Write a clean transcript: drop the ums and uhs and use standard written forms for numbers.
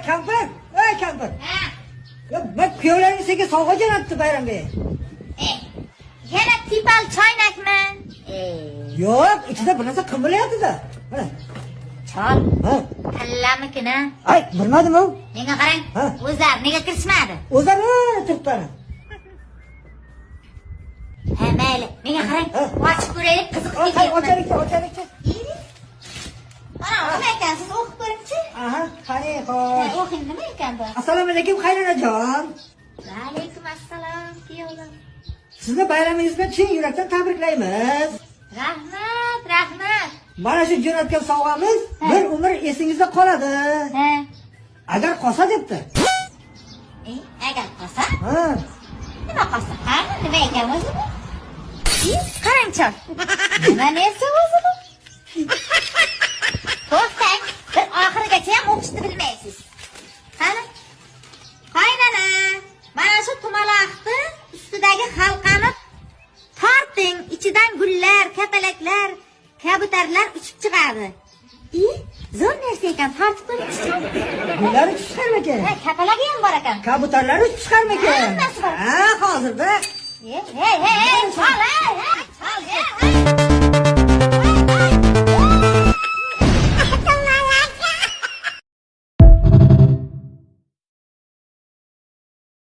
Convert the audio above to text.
Kampir, kampir. Ben kuyovlaring senga sovg'a jo'natdi bayramga. Yana tipal choynakmi? Yo'q, ichida bir narsa qimirlayapti-da. Mana. Chol. Ha. Kallamikina. Ay, bilmadim u. Menga qarang. O'zlar nega kirishmadi? O'zlari turibdi. Ha, mayli. Menga qarang. Ochib ko'raylik, qiziq ketyapti. Ochalik. Ana, nima ekan? Siz o'qib ko'ring-chi. Aha, qani, xo'sh. O'qing nima ekan bu? Assalomu alaykum, qaynonajon. Va alaykum assalom, kuyovlar. Sizni bayramingiz bilan chin yurakdan tabriklaymiz. Rahmat. Mana shu jo'natgan sovg'amiz bir umr esingizda qoladi. Agar qolsa debdi. Agar qolsa? Ha. Nima qolsa? Ha, nima ekan o'zi bu? Qarang-chi. Nima narsa o'zi bu? To'xtang, bir oxirigacha ham o'qishni bilmaysiz. Qani? Qaynana, mana shu tumaloqni ustidagi halqani torting, ichidan gullar, kapalaklar, kabutarlar uchib chiqadi. Zo'r narsa ekan, tortib ko'ring-chi. Gullar uchib chiqarmikan? Ha, kapalagi ham bor ekan. Kabutarlar uchib chiqarmikan? Hammasi bor. Ha, hozirda. Hey, chol.